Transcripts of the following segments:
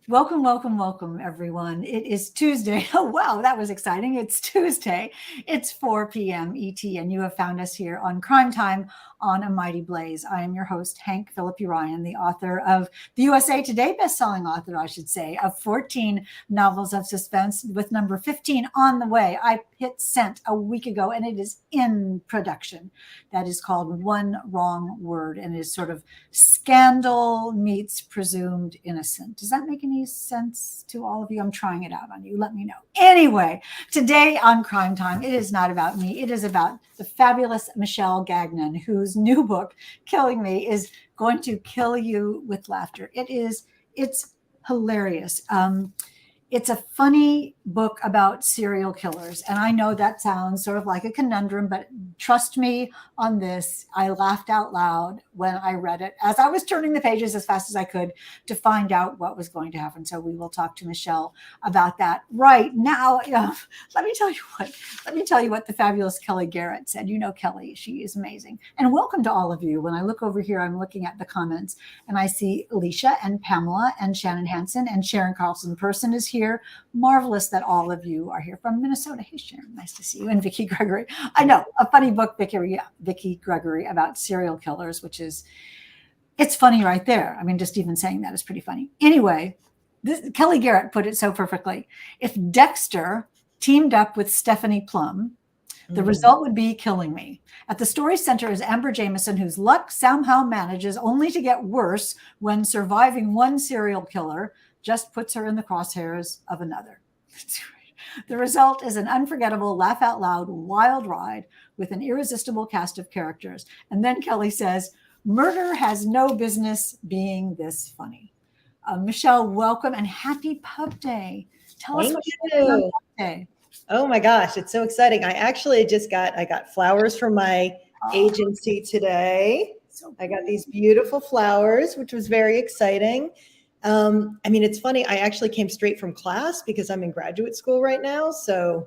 Welcome, welcome, welcome, everyone. It is Tuesday. Oh, wow, that was exciting. It's Tuesday. It's 4 p.m. ET, and you have found us here on Crime Time on A Mighty Blaze. I am your host, Hank Phillippi Ryan, the author of the USA Today bestselling author, I should say, of 14 novels of suspense, with number 15 on the way. I hit sent a week ago, and it is in production. That is called One Wrong Word, and it is sort of scandal meets presumed innocent. Does that make any sense to all of you? I'm trying it out on you. Let me know. Anyway, today on Crime Time, it is not about me. It is about the fabulous Michelle Gagnon, whose new book, Killing Me, is going to kill you with laughter. It's hilarious. It's a funny book about serial killers. And I know that sounds sort of like a conundrum, but trust me on this. I laughed out loud when I read it as I was turning the pages as fast as I could to find out what was going to happen. So we will talk to Michelle about that right now. Let me tell you what the fabulous Kelly Garrett said. You know Kelly, she is amazing. And welcome to all of you. When I look over here, I'm looking at the comments and I see Alicia and Pamela and Shannon Hansen and Sharon Carlson Person is here. Marvelous that all of you are here from Minnesota. Hey, Sharon, nice to see you. And Vicki Gregory. I know, a funny book, Vicki Gregory, about serial killers, it's funny right there. I mean, just even saying that is pretty funny. Anyway, Kelly Garrett put it so perfectly. If Dexter teamed up with Stephanie Plum, the result would be Killing Me. At the story center is Amber Jameson, whose luck somehow manages only to get worse when surviving one serial killer just puts her in the crosshairs of another. The result is an unforgettable, laugh out loud, wild ride with an irresistible cast of characters. And then Kelly says, murder has no business being this funny. Michelle, welcome and happy Pub Day. Tell us what you're doing on Pub Day. Oh my gosh, it's so exciting. I got flowers from my agency today. I got these beautiful flowers, which was very exciting. It's funny. I actually came straight from class because I'm in graduate school right now. So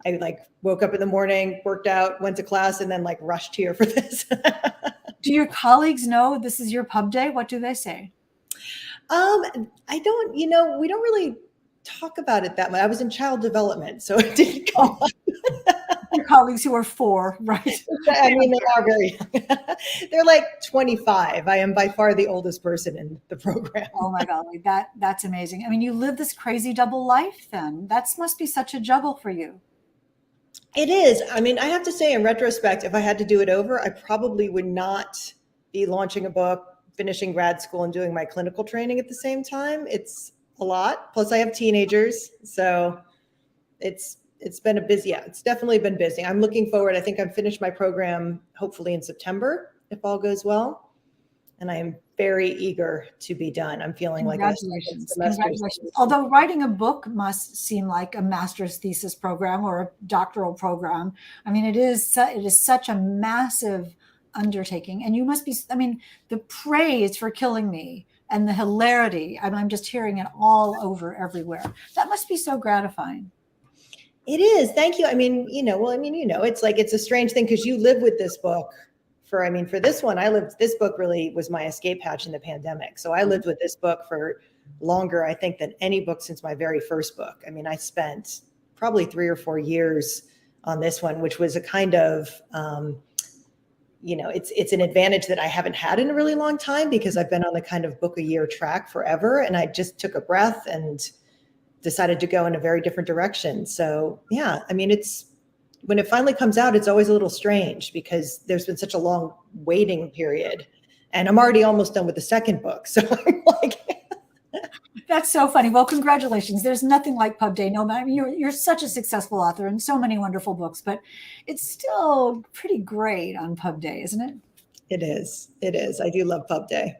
I woke up in the morning, worked out, went to class, and then rushed here for this. Do your colleagues know this is your Pub Day? What do they say? I don't, we don't really talk about it that much. I was in child development, so it didn't come up. Your colleagues who are 4, right? I mean, they are very young. They're like 25. I am by far the oldest person in the program. Oh my God, that's amazing. I mean, you live this crazy double life then. That must be such a juggle for you. It is. I mean, I have to say in retrospect, if I had to do it over, I probably would not be launching a book, finishing grad school, and doing my clinical training at the same time. It's a lot. Plus I have teenagers. So it's definitely been busy. I'm looking forward. I think I'm finished my program hopefully in September, if all goes well. And I am very eager to be done. I'm feeling Congratulations. Although writing a book must seem like a master's thesis program or a doctoral program. I mean, it is such a massive undertaking. And you must be, the praise for Killing Me and the hilarity, I'm just hearing it all over everywhere. That must be so gratifying. It is. Thank you. It's a strange thing because you live with this book for this one, this book really was my escape hatch in the pandemic. So I lived with this book for longer, I think, than any book since my very first book. I mean, I spent probably 3 or 4 years on this one, which was a kind of, it's an advantage that I haven't had in a really long time because I've been on the kind of book a year track forever. And I just took a breath and decided to go in a very different direction. So yeah, when it finally comes out, it's always a little strange because there's been such a long waiting period and I'm already almost done with the second book. So I'm like, that's so funny. Well, congratulations. There's nothing like Pub Day. No, you're such a successful author and so many wonderful books, but it's still pretty great on Pub Day, isn't it? It is. It is. I do love Pub Day.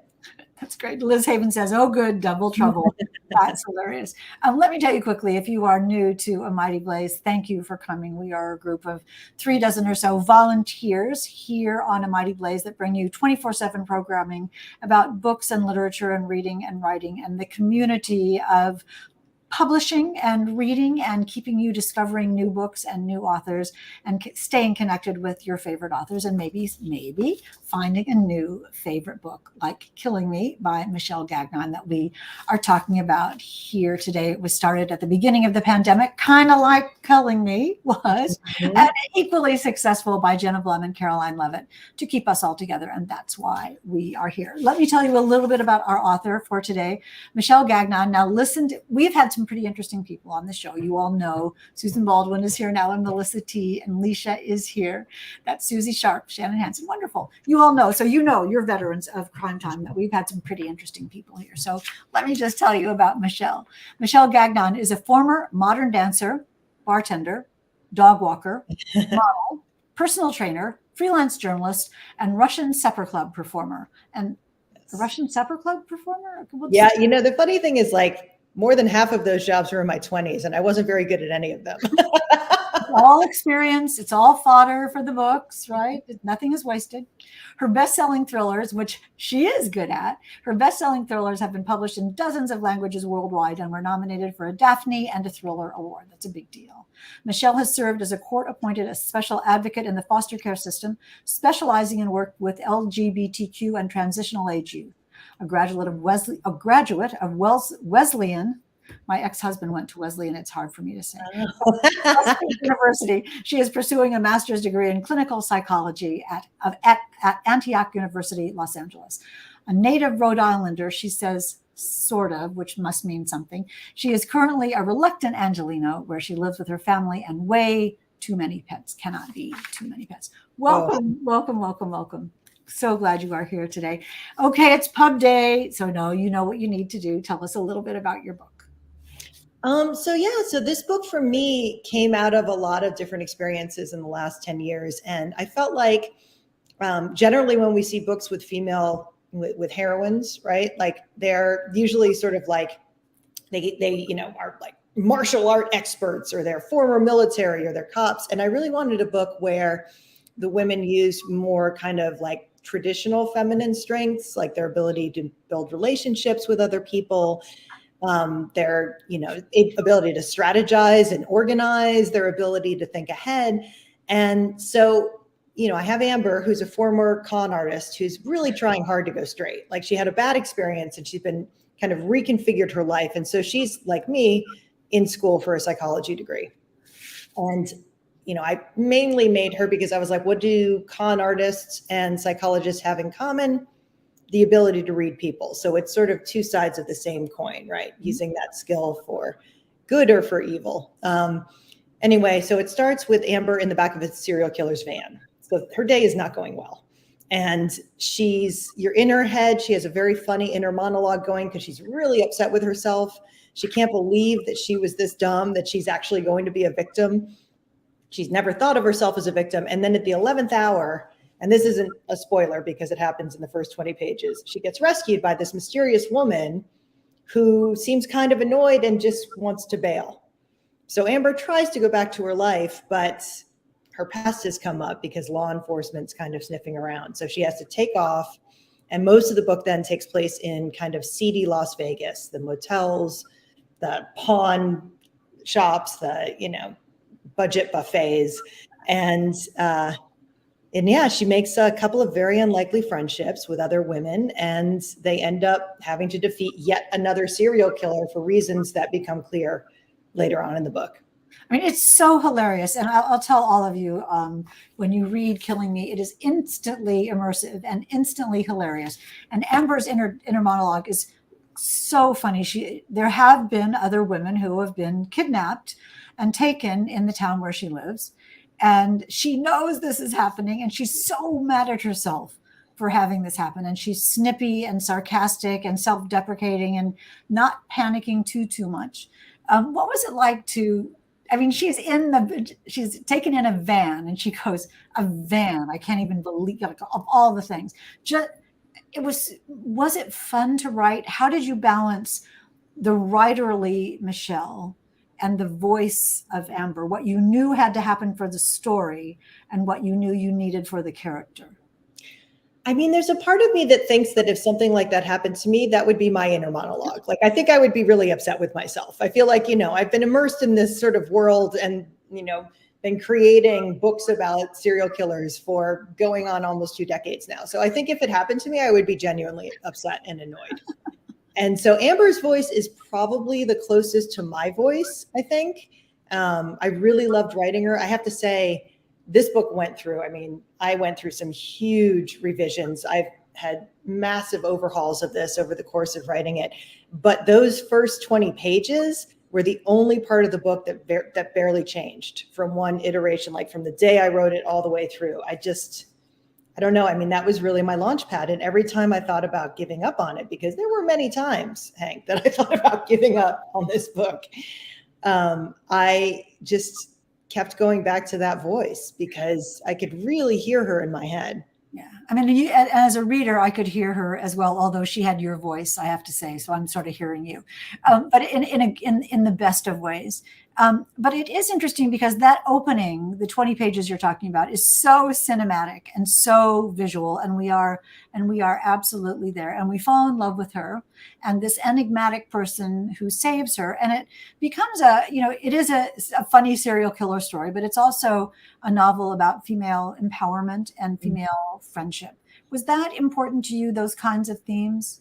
That's great. Liz Haven says, oh, good, double trouble. That's hilarious. Let me tell you quickly, if you are new to A Mighty Blaze, thank you for coming. We are a group of 3 dozen or so volunteers here on A Mighty Blaze that bring you 24/7 programming about books and literature and reading and writing and the community of publishing and reading and keeping you discovering new books and new authors and staying connected with your favorite authors, and maybe finding a new favorite book like Killing Me by Michelle Gagnon that we are talking about here today. It was started at the beginning of the pandemic, kind of like Killing Me was, Mhm. and equally successful by Jenna Blum and Caroline Levitt to keep us all together. And that's why we are here. Let me tell you a little bit about our author for today, Michelle Gagnon. Now, we've had some pretty interesting people on the show. You all know Susan Baldwin is here now, and Melissa T. and Leisha is here. That's Susie Sharp, Shannon Hansen. Wonderful. You all know. So you're veterans of Crime Time, that we've had some pretty interesting people here. So let me just tell you about Michelle. Michelle Gagnon is a former modern dancer, bartender, dog walker, model, personal trainer, freelance journalist, and Russian Supper Club performer. And the Russian Supper Club performer? Yeah, the funny thing is, like, more than half of those jobs were in my 20s, and I wasn't very good at any of them. It's all experience. It's all fodder for the books, right? Nothing is wasted. Her best-selling thrillers, which she is good at, her best-selling thrillers have been published in dozens of languages worldwide and were nominated for a Daphne and a Thriller Award. That's a big deal. Michelle has served as a court-appointed special advocate in the foster care system, specializing in work with LGBTQ and transitional age youth. A graduate of Wesleyan. My ex-husband went to Wesleyan. It's hard for me to say. University. She is pursuing a master's degree in clinical psychology at Antioch University, Los Angeles. A native Rhode Islander, she says, sort of, which must mean something. She is currently a reluctant Angelino, where she lives with her family and way too many pets. Cannot be too many pets. Welcome, welcome, welcome, welcome. So glad you are here today. Okay, it's pub day. So no, you know what you need to do. Tell us a little bit about your book. So this book for me came out of a lot of different experiences in the last 10 years. And I felt like generally when we see books with with heroines, right? Like, they're usually sort of like, they are like martial art experts, or they're former military, or they're cops. And I really wanted a book where the women used more kind of like traditional feminine strengths, like their ability to build relationships with other people, their ability to strategize and organize, their ability to think ahead. And so, I have Amber, who's a former con artist, who's really trying hard to go straight. Like, she had a bad experience and she's been kind of reconfigured her life. And so she's, like me, in school for a psychology degree. And I mainly made her because I was like, what do con artists and psychologists have in common? The ability to read people. So it's sort of two sides of the same coin, right? Using that skill for good or for evil. Anyway, so it starts with Amber in the back of a serial killer's van. So her day is not going well. And you're in her head. She has a very funny inner monologue going because she's really upset with herself. She can't believe that she was this dumb, that she's actually going to be a victim. She's never thought of herself as a victim. And then at the 11th hour, and this isn't a spoiler because it happens in the first 20 pages, she gets rescued by this mysterious woman who seems kind of annoyed and just wants to bail. So Amber tries to go back to her life, but her past has come up because law enforcement's kind of sniffing around. So she has to take off. And most of the book then takes place in kind of seedy Las Vegas, the motels, the pawn shops, the, budget buffets. And yeah, she makes a couple of very unlikely friendships with other women, and they end up having to defeat yet another serial killer for reasons that become clear later on in the book. I mean, it's so hilarious. And I'll tell all of you, when you read Killing Me, it is instantly immersive and instantly hilarious. And Amber's inner monologue is so funny. There have been other women who have been kidnapped and taken in the town where she lives. And she knows this is happening. And she's so mad at herself for having this happen. And she's snippy and sarcastic and self-deprecating and not panicking too much. What was it like she's taken in a van, and she goes, a van, I can't even believe, like, of all the things. Was it fun to write? How did you balance the writerly Michelle and the voice of Amber, what you knew had to happen for the story and what you knew you needed for the character? I mean, there's a part of me that thinks that if something like that happened to me, that would be my inner monologue. Like, I think I would be really upset with myself. I feel like, I've been immersed in this sort of world and, been creating books about serial killers for going on almost 2 decades now. So I think if it happened to me, I would be genuinely upset and annoyed. And so Amber's voice is probably the closest to my voice, I think. I really loved writing her. I have to say, this book I went through some huge revisions. I've had massive overhauls of this over the course of writing it. But those first 20 pages were the only part of the book that barely changed from one iteration, like from the day I wrote it all the way through. I don't know. I mean, that was really my launch pad. And every time I thought about giving up on it, because there were many times, Hank, that I thought about giving up on this book, I just kept going back to that voice because I could really hear her in my head. Yeah. I mean, as a reader, I could hear her as well, although she had your voice, I have to say. So I'm sort of hearing you, but in the best of ways. But it is interesting because that opening, the 20 pages you're talking about, is so cinematic and so visual, and we are absolutely there, and we fall in love with her and this enigmatic person who saves her, and it becomes it is a funny serial killer story, but it's also a novel about female empowerment and female friendship. Was that important to you, those kinds of themes?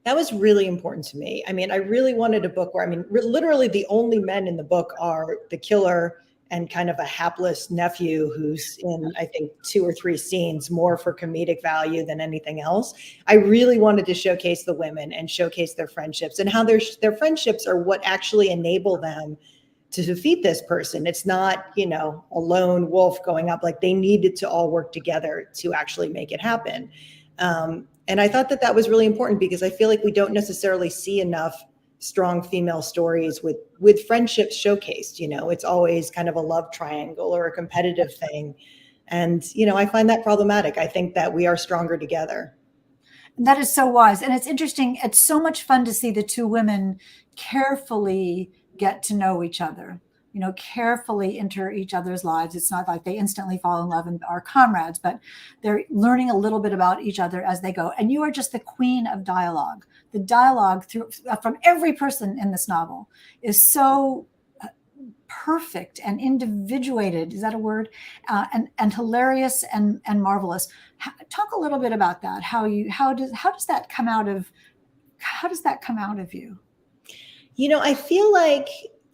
That was really important to me. I mean, I really wanted a book where, literally the only men in the book are the killer and kind of a hapless nephew who's in, I think, 2 or 3 scenes, more for comedic value than anything else. I really wanted to showcase the women and showcase their friendships and how their friendships are what actually enable them to defeat this person. It's not, a lone wolf going up. Like, they needed to all work together to actually make it happen. And I thought that was really important because I feel like we don't necessarily see enough strong female stories with friendships showcased. It's always kind of a love triangle or a competitive thing. And, I find that problematic. I think that we are stronger together. That is so wise. And it's interesting. It's so much fun to see the two women carefully get to know each other, carefully enter each other's lives. It's not like they instantly fall in love and are comrades, but they're learning a little bit about each other as they go. And you are just the queen of dialogue. The dialogue from every person in this novel is so perfect and individuated. Is that a word? And hilarious and marvelous. Talk a little bit about that. How does that come out of you?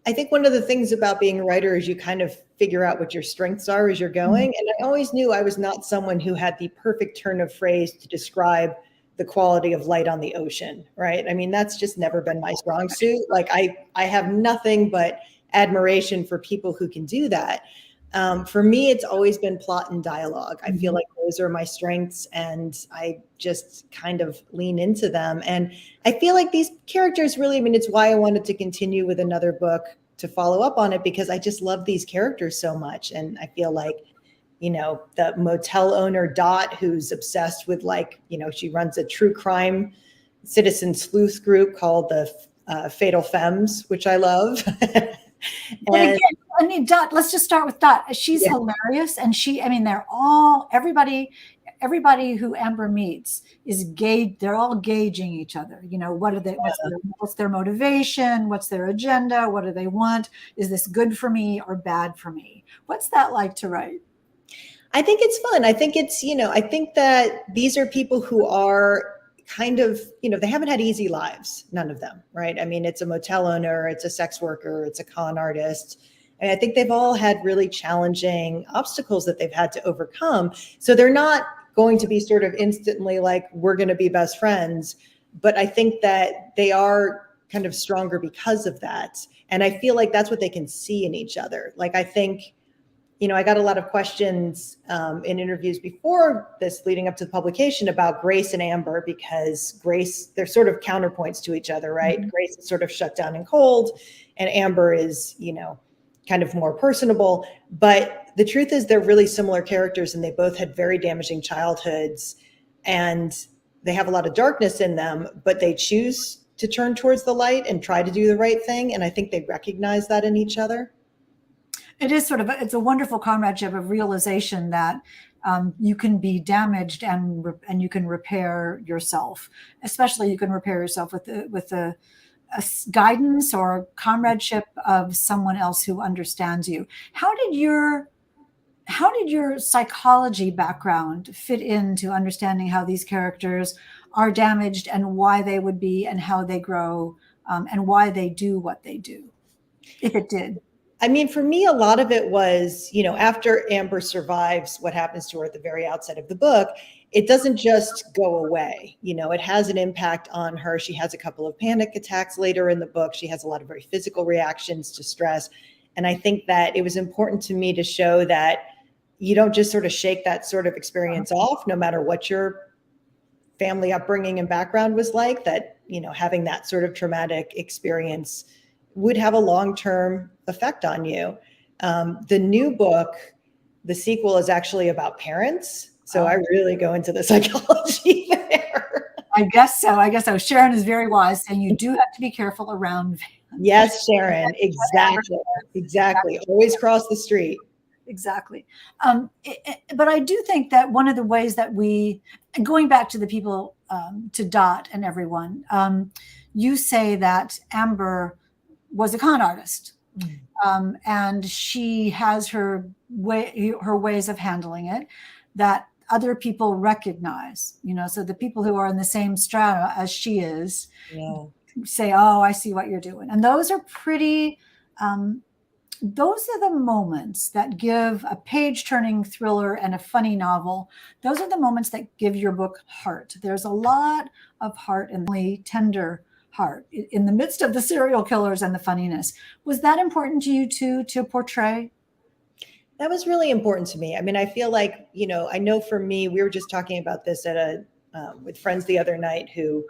I think one of the things about being a writer is you kind of figure out what your strengths are as you're going. And I always knew I was not someone who had the perfect turn of phrase to describe the quality of light on the ocean, right? I mean, that's just never been my strong suit. Like, I have nothing but admiration for people who can do that. For me, it's always been plot and dialogue. I feel like those are my strengths, and I just kind of lean into them. And I feel like these characters really, it's why I wanted to continue with another book to follow up on it, because I just love these characters so much. And I feel like, the motel owner Dot, who's obsessed with, she runs a true crime citizen sleuth group called the Fatal Femmes, which I love. Dot, let's just start with Dot. She's hilarious. And everybody who Amber meets they're all gauging each other. What's their motivation? What's their agenda? What do they want? Is this good for me or bad for me? What's that like to write? I think it's fun. I think I think that these are people who are kind of, they haven't had easy lives, none of them, right? It's a motel owner, it's a sex worker, it's a con artist. And I think they've all had really challenging obstacles that they've had to overcome. So they're not going to be sort of instantly like, we're going to be best friends. But I think that they are kind of stronger because of that. And I feel like that's what they can see in each other. Like, I think, I got a lot of questions in interviews before this leading up to the publication about Grace and Amber, because Grace, they're sort of counterpoints to each other, right? Mm-hmm. Grace is sort of shut down and cold, and Amber is, kind of more personable. But the truth is they're really similar characters, and they both had very damaging childhoods, and they have a lot of darkness in them, but they choose to turn towards the light and try to do the right thing. And I think they recognize that in each other. It is sort of it's a wonderful comradeship of realization that you can be damaged and you can repair yourself. Especially you can repair yourself with guidance or comradeship of someone else who understands you. How did your psychology background fit into understanding how these characters are damaged and why they would be and how they grow, and why they do what they do, if it did? I mean, for me, a lot of it was, after Amber survives what happens to her at the very outset of the book, it doesn't just go away. It has an impact on her. She has a couple of panic attacks later in the book. She has a lot of very physical reactions to stress. And I think that it was important to me to show that you don't just sort of shake that sort of experience off, no matter what your family upbringing and background was like, that, having that sort of traumatic experience would have a long-term effect on you. The new book, the sequel, is actually about parents. So I really go into the psychology there. I guess so. Sharon is very wise, saying you do have to be careful around. Yes, Sharon, exactly. Always cross the street. Exactly. But I do think that one of the ways that going back to the people, to Dot and everyone, you say that Amber was a con artist. And she has her ways of handling it that other people recognize, so the people who are in the same strata as she is say, oh, I see what you're doing. And those are those are the moments that give a page-turning thriller and a funny novel. Those are the moments that give your book heart. There's a lot of heart and tender heart in the midst of the serial killers and the funniness. Was that important to you too, to portray? That was really important to me. I mean, I feel like, I know for me, we were just talking about this with friends the other night who,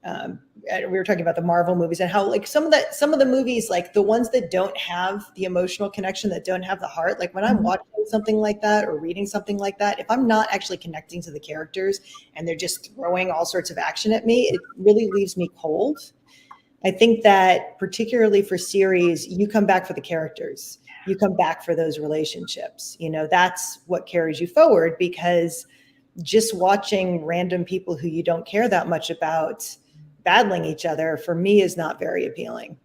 we were talking about the Marvel movies and how like some of the movies, like the ones that don't have the emotional connection, that don't have the heart, like when I'm watching something like that or reading something like that, if I'm not actually connecting to the characters and they're just throwing all sorts of action at me, it really leaves me cold. I think that particularly for series, you come back for the characters. You come back for those relationships. That's what carries you forward, because just watching random people who you don't care that much about battling each other, for me, is not very appealing.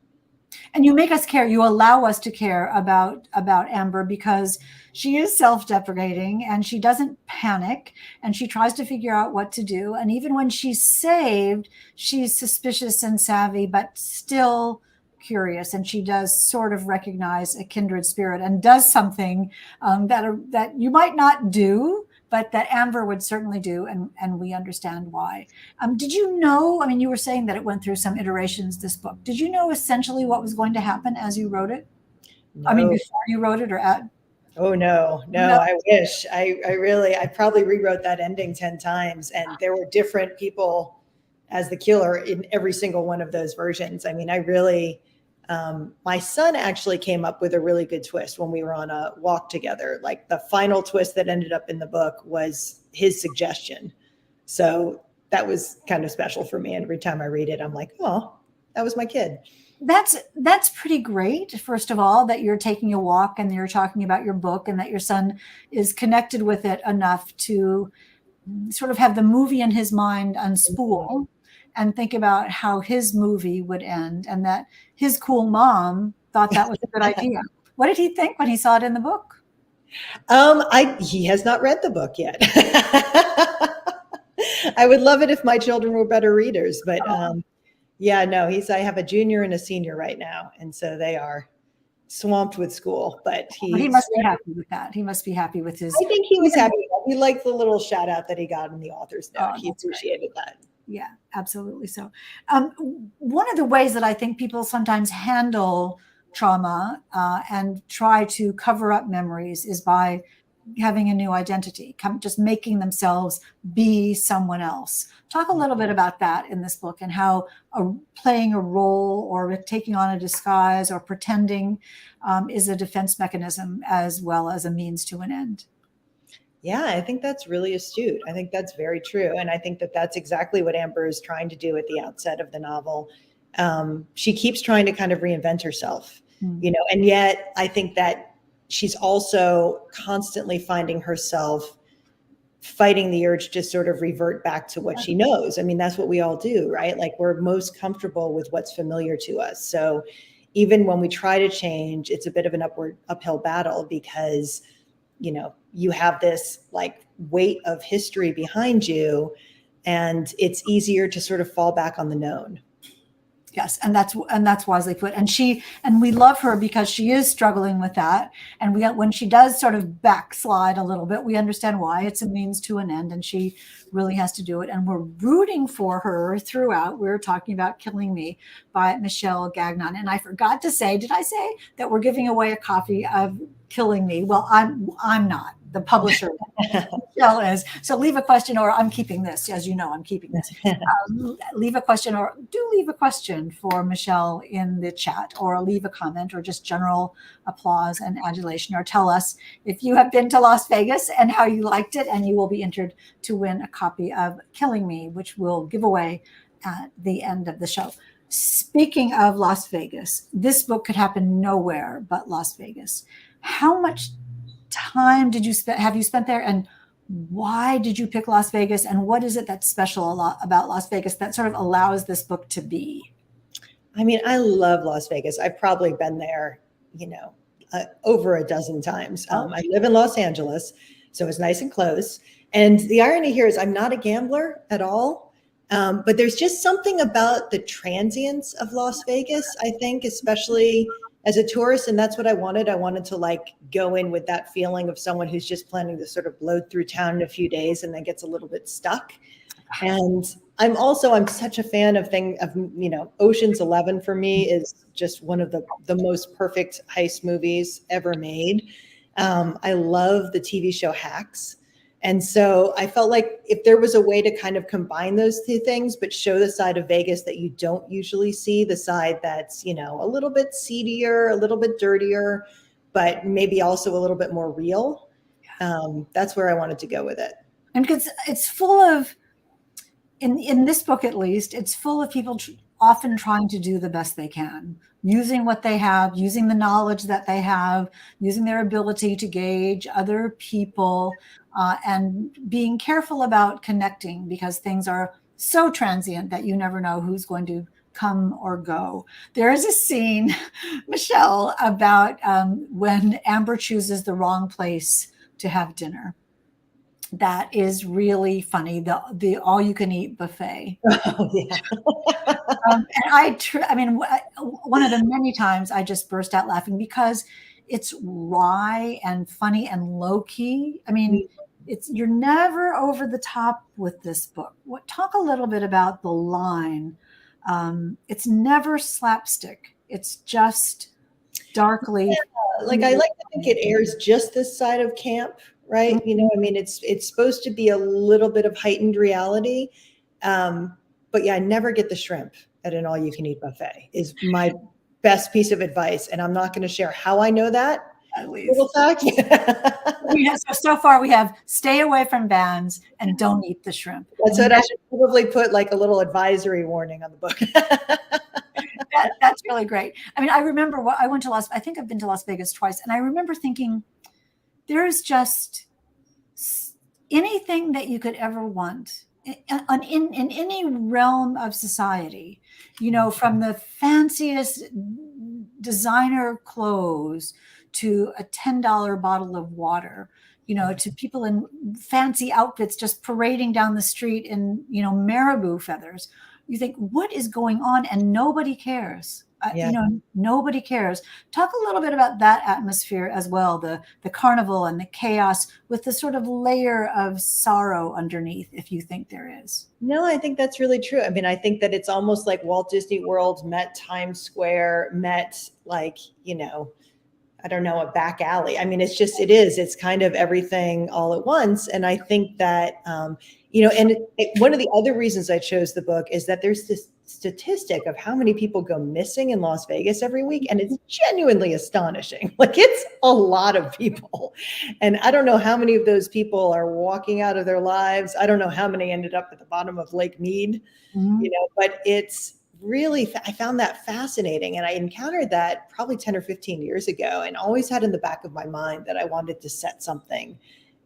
And you make us care. You allow us to care about Amber, because she is self-deprecating and she doesn't panic and she tries to figure out what to do. And even when she's saved, she's suspicious and savvy, but still curious. And she does sort of recognize a kindred spirit and does something that you might not do, but that Amber would certainly do, and we understand why. Did you know, I mean, you were saying that it went through some iterations, this book. Did you know essentially what was going to happen as you wrote it? No. I mean, before you wrote it or at? Oh, no, I wish. I probably rewrote that ending 10 times, and there were different people as the killer in every single one of those versions. I mean, my son actually came up with a really good twist when we were on a walk together. Like the final twist that ended up in the book was his suggestion. So that was kind of special for me. And every time I read it, I'm like, oh, that was my kid. That's pretty great. First of all, that you're taking a walk and you're talking about your book and that your son is connected with it enough to sort of have the movie in his mind unspool and think about how his movie would end, and that his cool mom thought that was a good idea. What did he think when he saw it in the book? He has not read the book yet. I would love it if my children were better readers, but yeah, no, I have a junior and a senior right now. And so they are swamped with school, but he must be happy with that. He must be happy with his. I think he was happy. He liked the little shout out that he got in the author's note. He appreciated that. Yeah, absolutely. So one of the ways that I think people sometimes handle trauma and try to cover up memories is by having a new identity, just making themselves be someone else. Talk a little bit about that in this book and how playing a role or taking on a disguise or pretending is a defense mechanism as well as a means to an end. Yeah, I think that's really astute. I think that's very true. And I think that that's exactly what Amber is trying to do at the outset of the novel. She keeps trying to kind of reinvent herself, and yet I think that she's also constantly finding herself fighting the urge to sort of revert back to what she knows. I mean, that's what we all do, right? Like we're most comfortable with what's familiar to us. So even when we try to change, it's a bit of an uphill battle because, you have this like weight of history behind you, and it's easier to sort of fall back on the known. Yes, and that's wisely put. And we love her because she is struggling with that. And when she does sort of backslide a little bit, we understand why. It's a means to an end, and she really has to do it. And we're rooting for her throughout. We were talking about Killing Me by Michelle Gagnon. And I forgot to say, did I say that we're giving away a copy of Killing Me? Well, I'm not. The publisher Michelle is. So leave a question, or I'm keeping this. As you know, I'm keeping this. Leave a question, or do leave a question for Michelle in the chat, or leave a comment, or just general applause and adulation, or tell us if you have been to Las Vegas and how you liked it, and you will be entered to win a copy of Killing Me, which we'll give away at the end of the show. Speaking of Las Vegas, this book could happen nowhere but Las Vegas. How much time have you spent there, and why did you pick Las Vegas, and what is it that's special about Las Vegas that sort of allows this book to be? I mean, I love Las Vegas. I've probably been there, over a dozen times. I live in Los Angeles, so it's nice and close. And the irony here is I'm not a gambler at all, but there's just something about the transience of Las Vegas, I think, especially as a tourist. And that's what I wanted. I wanted to like go in with that feeling of someone who's just planning to sort of blow through town in a few days and then gets a little bit stuck. And I'm such a fan of Ocean's 11 for me is just one of the most perfect heist movies ever made. I love the TV show Hacks. And so I felt like if there was a way to kind of combine those two things, but show the side of Vegas that you don't usually see, the side that's, a little bit seedier, a little bit dirtier, but maybe also a little bit more real. That's where I wanted to go with it. And because it's full of, in this book at least, it's full of people often trying to do the best they can, using what they have, using the knowledge that they have, using their ability to gauge other people, and being careful about connecting, because things are so transient that you never know who's going to come or go. There is a scene, Michelle, about when Amber chooses the wrong place to have dinner. That is really funny. The all-you-can-eat buffet. Oh, yeah. And one of the many times I just burst out laughing because it's wry and funny and low key. I mean, you're never over the top with this book. Talk a little bit about the line. It's never slapstick. It's just darkly. Like I like to think it airs just this side of camp, right? Mm-hmm. It's supposed to be a little bit of heightened reality. But yeah, I never get the shrimp at an all-you-can-eat buffet is my best piece of advice. And I'm not going to share how I know that. Little fact. So far we have stay away from bands and don't eat the shrimp. That's what I should probably put like a little advisory warning on the book. That's really great. I mean, I remember I think I've been to Las Vegas twice, and I remember thinking there's just anything that you could ever want in any realm of society, from the fanciest designer clothes to a $10 bottle of water, to people in fancy outfits just parading down the street in, marabou feathers. You think, what is going on? And nobody cares. Nobody cares. Talk a little bit about that atmosphere as well, the carnival and the chaos with the sort of layer of sorrow underneath, if you think there is. No, I think that's really true. I mean, I think that it's almost like Walt Disney World met Times Square, met like, I don't know, a back alley. I mean, it's kind of everything all at once. And I think that, one of the other reasons I chose the book is that there's this statistic of how many people go missing in Las Vegas every week. And it's genuinely astonishing. Like it's a lot of people. And I don't know how many of those people are walking out of their lives. I don't know how many ended up at the bottom of Lake Mead, but it's really, I found that fascinating. And I encountered that probably 10 or 15 years ago, and always had in the back of my mind that I wanted to set something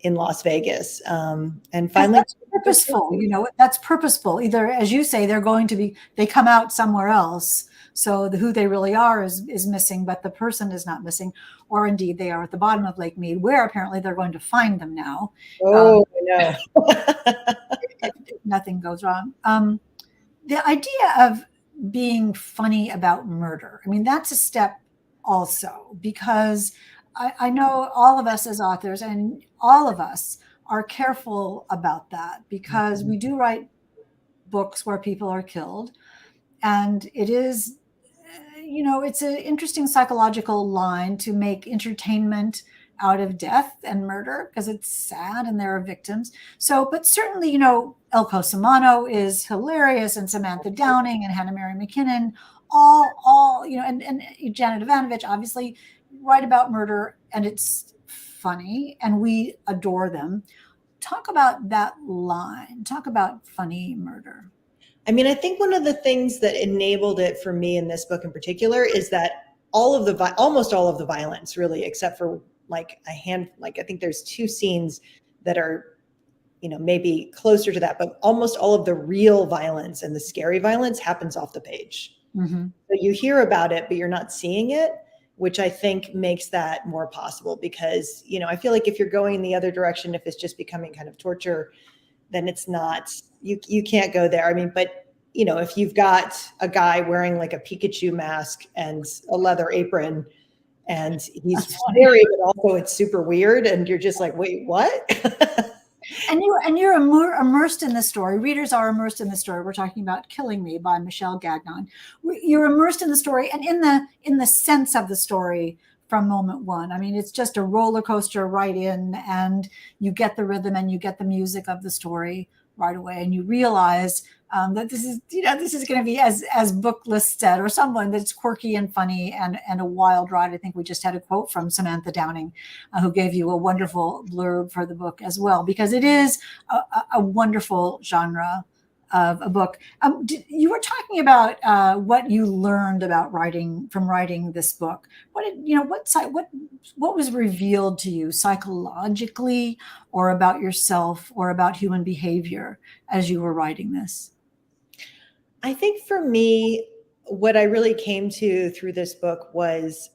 in Las Vegas. And Because finally, that's purposeful, that's purposeful. Either, as you say, they come out somewhere else. So who they really are is missing, but the person is not missing. Or indeed, they are at the bottom of Lake Mead, where apparently they're going to find them now. oh, no. If nothing goes wrong. The idea of being funny about murder, I mean, that's a step also, because I know all of us as authors and all of us are careful about that, because we do write books where people are killed. And it is, it's an interesting psychological line to make entertainment out of death and murder, because it's sad and there are victims. So, but certainly, El Cosimano is hilarious, and Samantha Downing and Hannah Mary McKinnon, all, and Janet Ivanovich obviously write about murder, and it's funny and we adore them. Talk about that line. Talk about funny murder. I mean, I think one of the things that enabled it for me in this book in particular is that almost all of the violence, really, except for like I think there's two scenes that are, maybe closer to that, but almost all of the real violence and the scary violence happens off the page. Mm-hmm. So you hear about it, but you're not seeing it, which I think makes that more possible, because, I feel like if you're going in the other direction, if it's just becoming kind of torture, then it's not, you can't go there. I mean, but if you've got a guy wearing like a Pikachu mask and a leather apron, and he's scary, but also it's super weird, and you're just like, wait, what? And you're immersed in the story. Readers are immersed in the story. We're talking about Killing Me by Michelle Gagnon. You're immersed in the story and in the sense of the story from moment one. I mean, it's just a roller coaster right in, and you get the rhythm and you get the music of the story right away, and you realize that this is going to be, as book list said, or someone that's quirky and funny and a wild ride. I think we just had a quote from Samantha Downing, who gave you a wonderful blurb for the book as well, because it is a wonderful genre of a book. You were talking about what you learned about writing this book. What was revealed to you psychologically, or about yourself, or about human behavior as you were writing this? I think for me, what I really came to through this book was,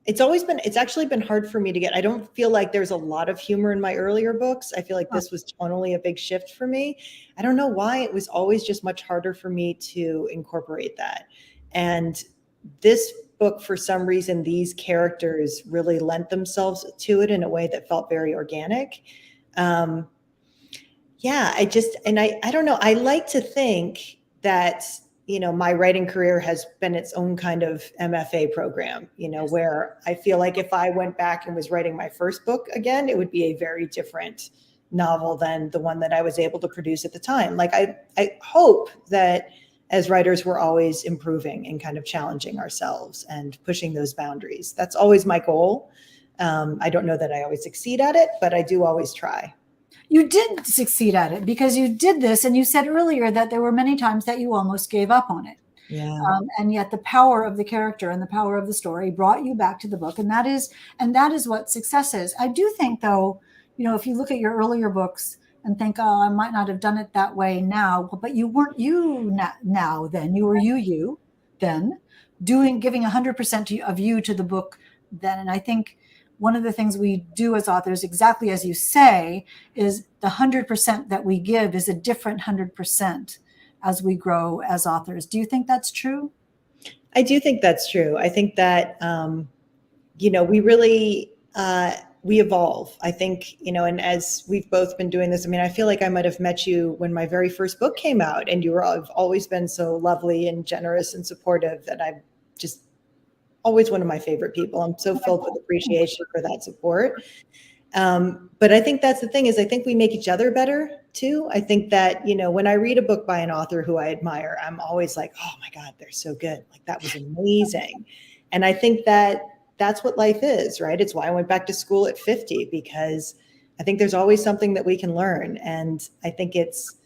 it's actually been hard for me to get. I don't feel like there's a lot of humor in my earlier books. I feel like this was tonally a big shift for me. I don't know why. It was always just much harder for me to incorporate that. And this book, for some reason, these characters really lent themselves to it in a way that felt very organic. I don't know. I like to think that, my writing career has been its own kind of MFA program, where I feel like if I went back and was writing my first book again, it would be a very different novel than the one that I was able to produce at the time. Like, I hope that as writers, we're always improving and kind of challenging ourselves and pushing those boundaries. That's always my goal. I don't know that I always succeed at it, but I do always try. You did succeed at it, because you did this, and you said earlier that there were many times that you almost gave up on it. Yeah. And yet the power of the character and the power of the story brought you back to the book, and that is what success is. I do think, though, if you look at your earlier books and think, oh, I might not have done it that way now, but you weren't you now then. You were you then, giving 100% of you to the book then. And I think one of the things we do as authors, exactly as you say, is the 100% that we give is a different 100% as we grow as authors. Do you think that's true? I do think that's true. I think that, we really, we evolve, I think, and as we've both been doing this, I mean, I feel like I might've met you when my very first book came out, and have always been so lovely and generous and supportive, that I've just always one of my favorite people. I'm so filled with appreciation for that support. But I think that's the thing, is I think we make each other better too. I think that, when I read a book by an author who I admire, I'm always like, oh my God, they're so good. Like, that was amazing. And I think that that's what life is, right? It's why I went back to school at 50, because I think there's always something that we can learn. And I think it's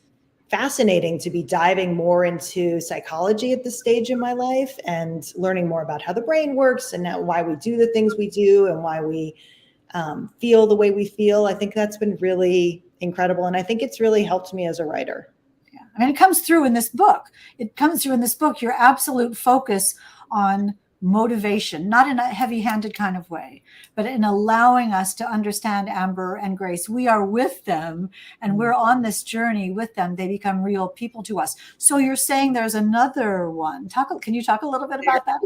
fascinating to be diving more into psychology at this stage in my life and learning more about how the brain works and why we do the things we do and why we feel the way we feel. I think that's been really incredible. And I think it's really helped me as a writer. Yeah. I mean, it comes through in this book. It comes through in this book, your absolute focus on motivation, not in a heavy-handed kind of way, but in allowing us to understand Amber and Grace. We are with them and we're on this journey with them. They become real people to us. So you're saying there's another one. Can you talk a little bit about that?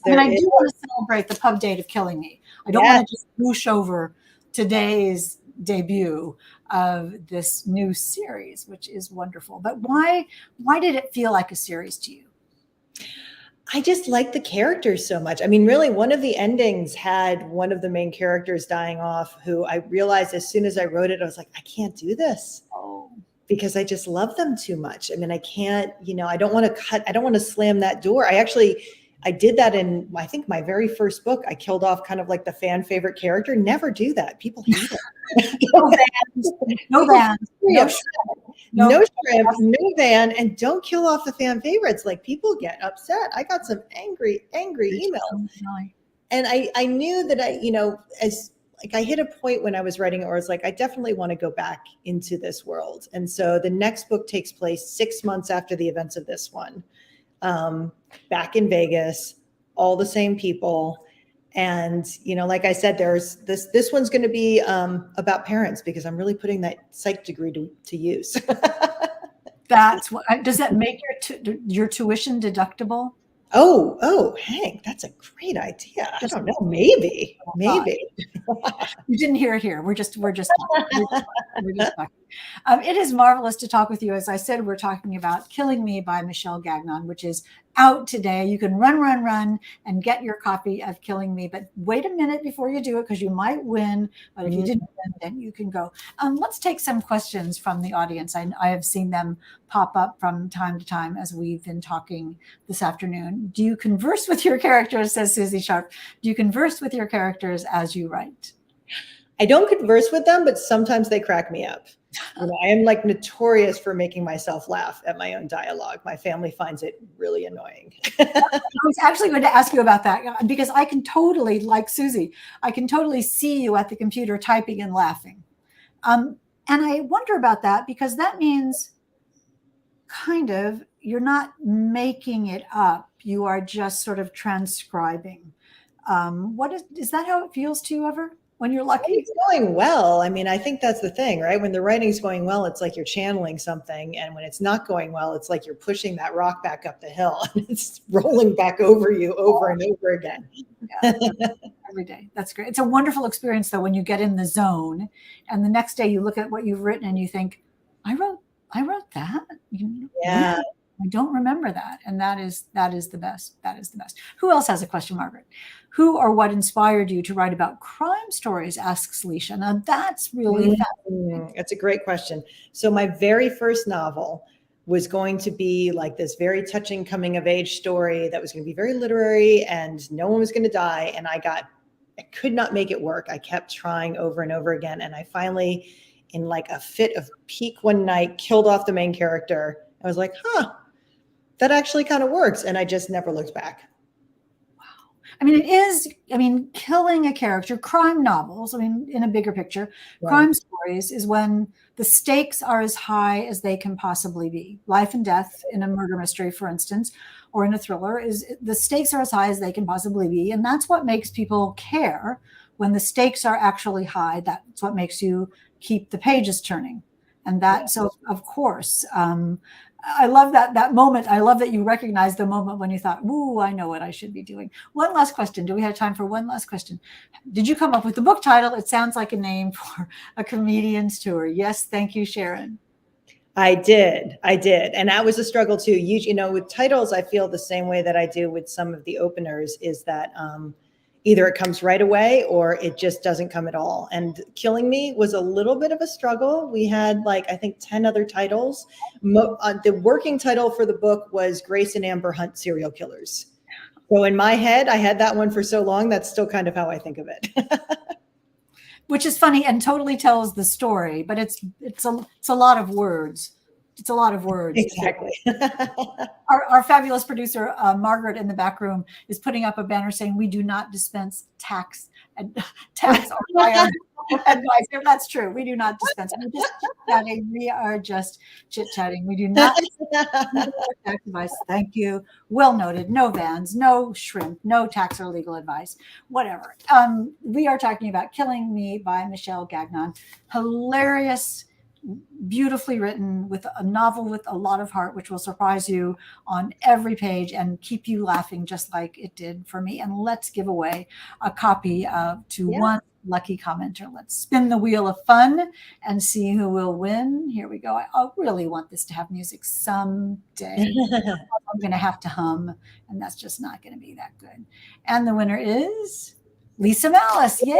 I do want to celebrate the pub date of Killing Me. I don't want to just whoosh over today's debut of this new series, which is wonderful. But why did it feel like a series to you? I just like the characters so much. I mean, really, one of the endings had one of the main characters dying off, who I realized as soon as I wrote it, I was like, I can't do this because I just love them too much. I mean, I can't, I don't want to slam that door. I did that in, I think, my very first book. I killed off kind of like the fan favorite character. Never do that. People hate it. No shrimp, no van, and don't kill off the fan favorites. Like, people get upset. I got some angry emails. And I knew that I hit a point when I was writing it where I was like, I definitely want to go back into this world. And so the next book takes place 6 months after the events of this one. Back in Vegas, all the same people. And, like I said, there's this one's going to be about parents, because I'm really putting that psych degree to use. That's what, does that make your tuition deductible? Oh, Hank, that's a great idea. I don't know. Maybe. You didn't hear it here. We're just talking. It is marvelous to talk with you. As I said, we're talking about Killing Me by Michelle Gagnon, which is out today. You can run and get your copy of Killing Me, but wait a minute before you do it, because you might win. But if you didn't win, then you can go. Let's take some questions from the audience. I have seen them pop up from time to time as we've been talking this afternoon. Do you converse with your characters, says Susie Sharp. Do you converse with your characters as you write? I don't converse with them, but sometimes they crack me up. I am like notorious for making myself laugh at my own dialogue. My family finds it really annoying. I was actually going to ask you about that, because I can totally, like Susie, I can totally see you at the computer typing and laughing. And I wonder about that, because that means kind of you're not making it up. You are just sort of transcribing. Is that how it feels to you ever? When you're lucky? It's going well. I mean, I think that's the thing, right? When the writing's going well, it's like you're channeling something. And when it's not going well, it's like you're pushing that rock back up the hill and it's rolling back over you over and over again. Yeah, every day. That's great. It's a wonderful experience, though, when you get in the zone and the next day you look at what you've written and you think, I wrote that. Yeah. I don't remember that. And that is the best. That is the best. Who else has a question, Margaret? Who or what inspired you to write about crime stories, asks Leisha. Now, that's really fascinating. That's a great question. So my very first novel was going to be like this very touching coming of age story that was going to be very literary and no one was going to die. And I could not make it work. I kept trying over and over again. And I finally, in like a fit of pique one night, killed off the main character. I was like, that actually kind of works. And I just never looked back. I mean, killing a character, crime novels, in a bigger picture, right. Crime stories is when the stakes are as high as they can possibly be. Life and death in a murder mystery, for instance, or in a thriller, is the stakes are as high as they can possibly be. And that's what makes people care. When the stakes are actually high, that's what makes you keep the pages turning. And so of course, I love that moment. I love that you recognize the moment when you thought, ooh, I know what I should be doing. One last question. Do we have time for one last question? Did you come up with the book title? It sounds like a name for a comedian's tour. Yes. Thank you, Sharon. I did. And that was a struggle too. With titles, I feel the same way that I do with some of the openers, is that either it comes right away or it just doesn't come at all. And Killing Me was a little bit of a struggle. We had I think 10 other titles. The working title for the book was Grace and Amber Hunt Serial Killers. So in my head, I had that one for so long. That's still kind of how I think of it. Which is funny and totally tells the story, but it's a lot of words. It's a lot of words. Exactly. Our fabulous producer, Margaret, in the back room, is putting up a banner saying, "We do not dispense tax or fire advice." That's true. We do not dispense. We're just chit-chatting. We are just chit-chatting. We do not tax advice. Thank you. Well noted. No vans, no shrimp, no tax or legal advice, whatever. We are talking about Killing Me by Michelle Gagnon. Hilarious, beautifully written, with a novel with a lot of heart, which will surprise you on every page and keep you laughing just like it did for me. And let's give away a copy to one lucky commenter. Let's spin the wheel of fun and see who will win. Here we go. I really want this to have music someday. I'm going to have to hum, and that's just not going to be that good. And the winner is Lisa Malice. Yay!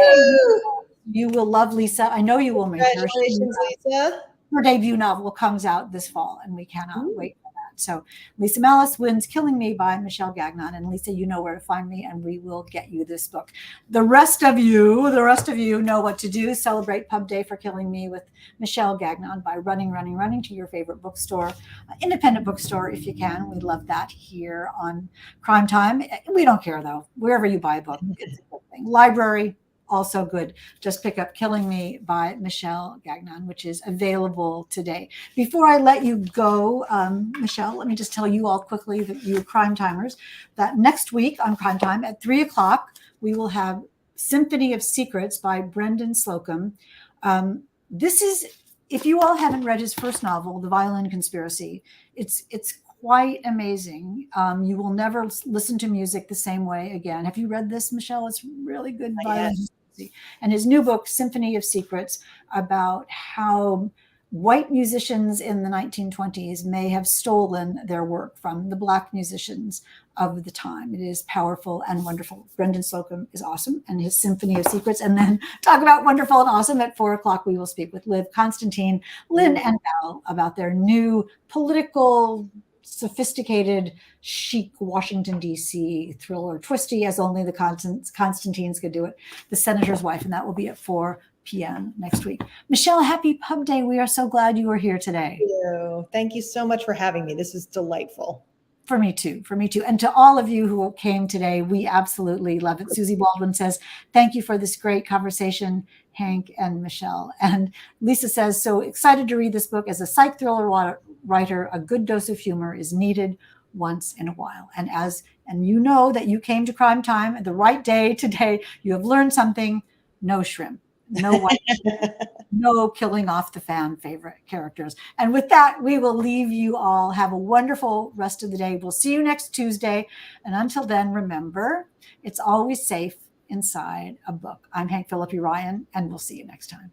You will love Lisa. I know you will make her. Congratulations, Lisa. Her debut novel comes out this fall, and we cannot wait for that. So Lisa Malice wins Killing Me by Michelle Gagnon. And Lisa, you know where to find me, and we will get you this book. The rest of you know what to do. Celebrate Pub Day for Killing Me with Michelle Gagnon by running to your favorite bookstore, independent bookstore if you can. We love that here on Crime Time. We don't care, though. Wherever you buy a book, it's a good thing. Library, also good. Just pick up Killing Me by Michelle Gagnon, which is available today. Before I let you go, Michelle, let me just tell you all quickly, that you Crime Timers, that next week on Crime Time at 3:00, we will have Symphony of Secrets by Brendan Slocum. This is, if you all haven't read his first novel, The Violin Conspiracy, it's quite amazing. You will never listen to music the same way again. Have you read this, Michelle? It's really good. Violin. And his new book, Symphony of Secrets, about how white musicians in the 1920s may have stolen their work from the Black musicians of the time. It is powerful and wonderful. Brendan Slocum is awesome, and his Symphony of Secrets. And then talk about wonderful and awesome at 4:00, we will speak with Liv Constantine, Lynn, and Val about their new political, sophisticated, chic Washington, D.C. thriller, twisty as only the Constantines could do it, The Senator's Wife, and that will be at 4 p.m. next week. Michelle, happy Pub Day. We are so glad you were here today. Thank you so much for having me. This is delightful. For me too. And to all of you who came today, we absolutely love it. Susie Baldwin says, thank you for this great conversation, Hank and Michelle. And Lisa says, so excited to read this book. As a psych thriller writer, a good dose of humor is needed once in a while. And you know that you came to Crime Time at the right day today. You have learned something. No shrimp, no white, no killing off the fan favorite characters. And with that, we will leave you all. Have a wonderful rest of the day. We'll see you next Tuesday. And until then, remember, it's always safe inside a book. I'm Hank Phillippi Ryan, and we'll see you next time.